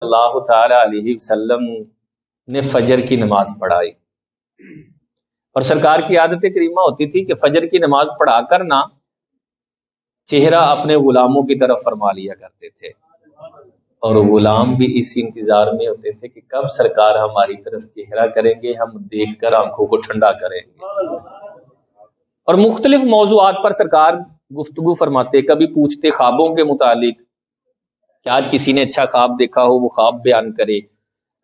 اللہ تعالی علیہ وسلم نے فجر کی نماز پڑھائی، اور سرکار کی عادت کریمہ ہوتی تھی کہ فجر کی نماز پڑھا کر نہ چہرہ اپنے غلاموں کی طرف فرما لیا کرتے تھے، اور غلام بھی اسی انتظار میں ہوتے تھے کہ کب سرکار ہماری طرف چہرہ کریں گے، ہم دیکھ کر آنکھوں کو ٹھنڈا کریں گے۔ اور مختلف موضوعات پر سرکار گفتگو فرماتے، کبھی پوچھتے خوابوں کے متعلق کہ آج کسی نے اچھا خواب دیکھا ہو وہ خواب بیان کرے،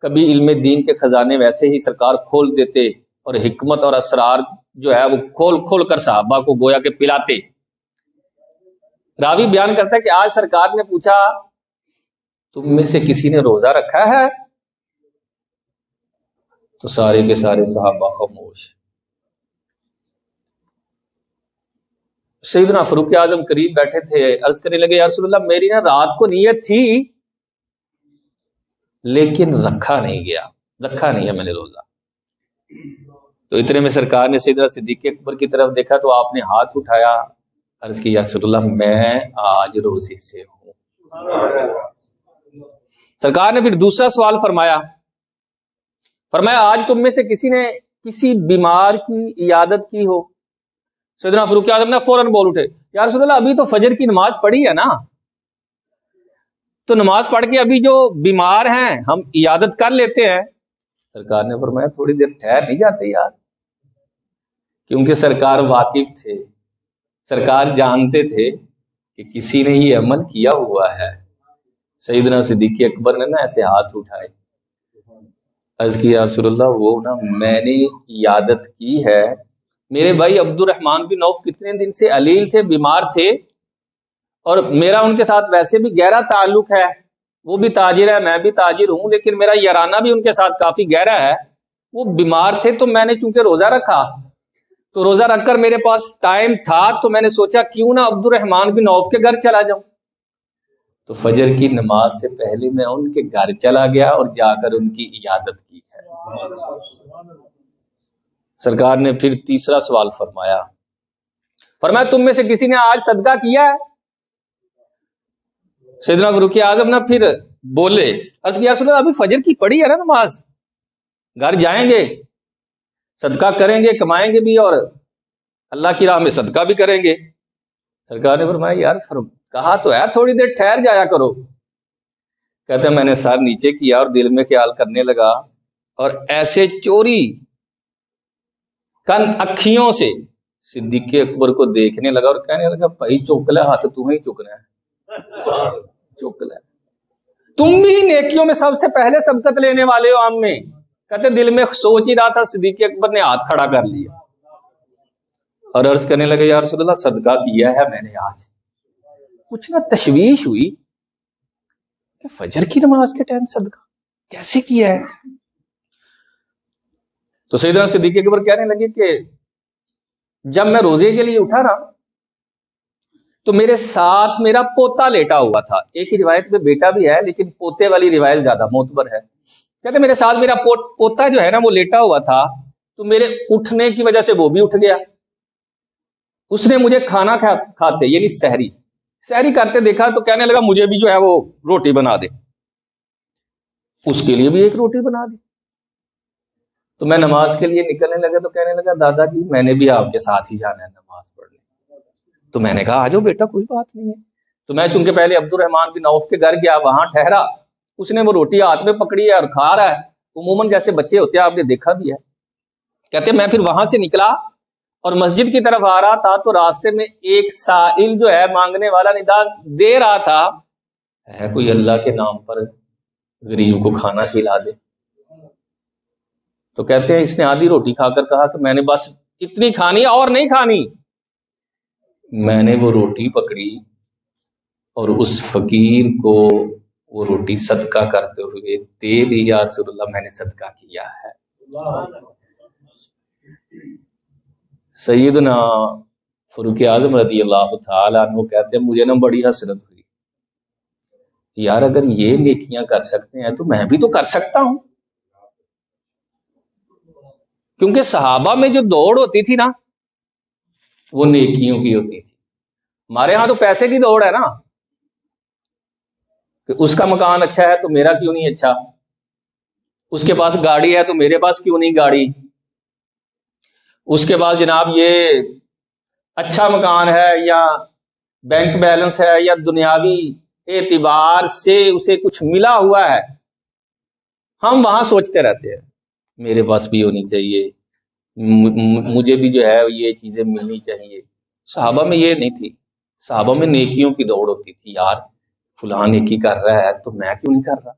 کبھی علم دین کے خزانے ویسے ہی سرکار کھول دیتے اور حکمت اور اسرار جو ہے وہ کھول کھول کر صحابہ کو گویا کہ پلاتے۔ راوی بیان کرتا ہے کہ آج سرکار نے پوچھا تم میں سے کسی نے روزہ رکھا ہے؟ تو سارے کے سارے صحابہ خاموش۔ سیدنا فاروق اعظم قریب بیٹھے تھے، عرض کرنے لگے یا رسول اللہ میری نا رات کو نیت تھی لیکن رکھا نہیں ہے میں نے روزہ۔ تو اتنے میں سرکار نے سیدنا صدیق اکبر کی طرف دیکھا تو آپ نے ہاتھ اٹھایا، عرض کی یا رسول اللہ میں آج روزے سے ہوں۔ سرکار نے پھر دوسرا سوال فرمایا آج تم میں سے کسی نے کسی بیمار کی عیادت کی ہو؟ سیدنا فاروق اعظم نے فوراً بول اٹھے یا رسول اللہ ابھی تو فجر کی نماز پڑھی ہے نا، تو نماز پڑھ کے ابھی جو بیمار ہیں ہم عیادت کر لیتے ہیں۔ سرکار نے فرمایا تھوڑی دیر ٹھہر نہیں جاتے یار، کیونکہ سرکار واقف تھے، سرکار جانتے تھے کہ کسی نے یہ عمل کیا ہوا ہے۔ سیدنا صدیق اکبر نے نا ایسے ہاتھ اٹھائے، عرض کیا یا رسول اللہ وہ نا میں نے عیادت کی ہے، میرے بھائی عبد الرحمن بن عوف کتنے دن سے علیل تھے، بیمار تھے، اور میرا ان کے ساتھ ویسے بھی گہرا تعلق ہے، وہ بھی تاجر ہے میں بھی تاجر ہوں، لیکن میرا یارانہ بھی ان کے ساتھ کافی گہرا ہے۔ وہ بیمار تھے تو میں نے چونکہ روزہ رکھا، تو روزہ رکھ کر میرے پاس ٹائم تھا تو میں نے سوچا کیوں نہ عبد الرحمن بن عوف کے گھر چلا جاؤں، تو فجر کی نماز سے پہلے میں ان کے گھر چلا گیا اور جا کر ان کی عیادت کی ہے۔ سرکار نے پھر تیسرا سوال فرمایا تم میں سے کسی نے آج صدقہ کیا ہے؟ سیدنا فاروق اعظم نے پھر بولے، عرض کیا رسول اللہ ابھی فجر کی پڑھی ہے نا نماز، گھر جائیں گے صدقہ کریں گے، کمائیں گے بھی اور اللہ کی راہ میں صدقہ بھی کریں گے۔ سرکار نے فرمایا یار کہا تو ہے تھوڑی دیر ٹھہر جایا کرو۔ کہتے ہیں میں نے سر نیچے کیا اور دل میں خیال کرنے لگا اور ایسے چوری کن اکھیوں سے صدیق اکبر کو دیکھنے لگا اور کہنے لگا بھائی چوکلا ہاتھ تمہیں چکنا ہے، چوکلا تم بھی نیکیوں میں سب سے پہلے سبقت لینے والے ہو عام میں۔ کہتے دل میں سوچ ہی رہا تھا، صدیق اکبر نے ہاتھ کھڑا کر لیا اور عرض کرنے لگے یا رسول اللہ صدقہ کیا ہے میں نے آج۔ کچھ نہ تشویش ہوئی کہ فجر کی نماز کے ٹائم صدقہ کیسے کیا ہے؟ تو سیدنا صدیق اکبر کہنے لگے کہ جب میں روزے کے لیے اٹھا نا تو میرے ساتھ میرا پوتا لیٹا ہوا تھا، ایک ہی روایت میں بیٹا بھی ہے لیکن پوتے والی روایت زیادہ معتبر ہے۔ کہتے میرے ساتھ میرا پوتا جو ہے نا وہ لیٹا ہوا تھا، تو میرے اٹھنے کی وجہ سے وہ بھی اٹھ گیا، اس نے مجھے کھانا کھاتے یعنی سحری کرتے دیکھا تو کہنے لگا مجھے بھی جو ہے وہ روٹی بنا دے، اس کے لیے بھی ایک روٹی بنا دی۔ تو میں نماز کے لیے نکلنے لگا تو کہنے لگا دادا جی میں نے بھی آپ کے ساتھ ہی جانا ہے نماز پڑھنے۔ تو میں نے کہا آ جاؤ بیٹا کوئی بات نہیں ہے۔ تو میں چونکہ پہلے عبد الرحمن بن عوف کے گھر گیا، وہاں ٹھہرا، اس نے وہ روٹی ہاتھ میں پکڑی ہے اور کھا رہا ہے، عموماً جیسے بچے ہوتے ہیں آپ نے دیکھا بھی ہے۔ کہتے میں پھر وہاں سے نکلا اور مسجد کی طرف آ رہا تھا تو راستے میں ایک سائل جو ہے مانگنے والا ندا دے رہا تھا ہے کوئی اللہ کے نام پر غریب کو کھانا کھلا دے۔ تو کہتے ہیں اس نے آدھی روٹی کھا کر کہا کہ میں نے بس اتنی کھانی اور نہیں کھانی۔ میں نے وہ روٹی پکڑی اور اس فقیر کو وہ روٹی صدقہ کرتے ہوئے دے دی، یا رسول اللہ میں نے صدقہ کیا ہے۔ سیدنا فاروق اعظم رضی اللہ تعالیٰ عنہ کہتے ہیں مجھے نا بڑی حسرت ہوئی، یار اگر یہ نیکیاں کر سکتے ہیں تو میں بھی تو کر سکتا ہوں۔ کیونکہ صحابہ میں جو دوڑ ہوتی تھی نا وہ نیکیوں کی ہوتی تھی، ہمارے ہاں تو پیسے کی دوڑ ہے نا، کہ اس کا مکان اچھا ہے تو میرا کیوں نہیں اچھا، اس کے پاس گاڑی ہے تو میرے پاس کیوں نہیں گاڑی، اس کے پاس جناب یہ اچھا مکان ہے یا بینک بیلنس ہے یا دنیاوی اعتبار سے اسے کچھ ملا ہوا ہے، ہم وہاں سوچتے رہتے ہیں میرے پاس بھی ہونی چاہیے، مجھے بھی جو ہے یہ چیزیں ملنی چاہیے۔ صحابہ میں یہ نہیں تھی، صحابہ میں نیکیوں کی دوڑ ہوتی تھی، یار فلاں نیکی کر رہا ہے تو میں کیوں نہیں کر رہا،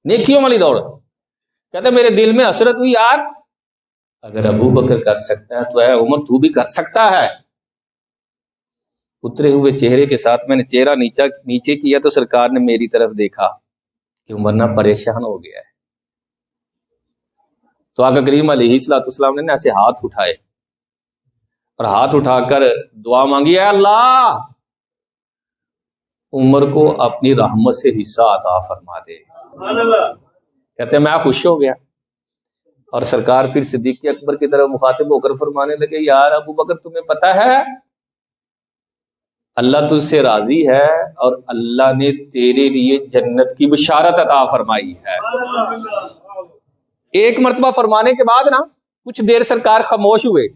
نیکیوں والی دوڑ۔ کہتے میرے دل میں حسرت ہوئی، یار اگر ابو بکر کر سکتا ہے تو اے عمر تو بھی کر سکتا ہے۔ اترے ہوئے چہرے کے ساتھ میں نے چہرہ نیچے کیا تو سرکار نے میری طرف دیکھا کہ عمر نہ پریشان ہو گیا ہے، تو آقا کریم علیہ الصلوۃ والسلام نے ایسے ہاتھ اٹھائے اور ہاتھ اٹھا کر دعا مانگی، اے اللہ عمر کو اپنی رحمت سے حصہ عطا فرما دے۔ کہتے ہیں میں خوش ہو گیا، اور سرکار پھر صدیق اکبر کی طرف مخاطب ہو کر فرمانے لگے، یار ابو بکر تمہیں پتہ ہے اللہ تجھ سے راضی ہے اور اللہ نے تیرے لیے جنت کی بشارت عطا فرمائی ہے۔ ایک مرتبہ فرمانے کے بعد نا کچھ دیر سرکار خاموش ہوئے،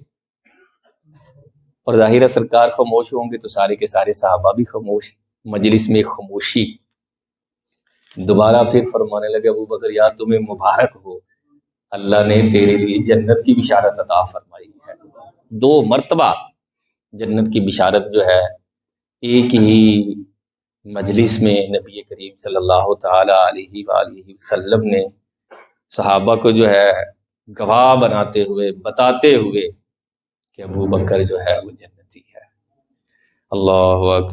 اور ظاہر ہے سرکار خاموش ہوں گے تو سارے کے سارے صحابہ بھی خاموش، مجلس میں خاموشی۔ دوبارہ پھر فرمانے لگے، ابو بکر یار تمہیں مبارک ہو، اللہ نے تیرے لیے جنت کی بشارت عطا فرمائی ہے۔ 2 مرتبہ جنت کی بشارت جو ہے ایک ہی مجلس میں نبی کریم صلی اللہ تعالی علیہ وآلہ وسلم نے صحابہ کو جو ہے گواہ بناتے ہوئے بتاتے ہوئے کہ ابو بکر جو ہے وہ جنتی ہے۔ اللہ اکبر۔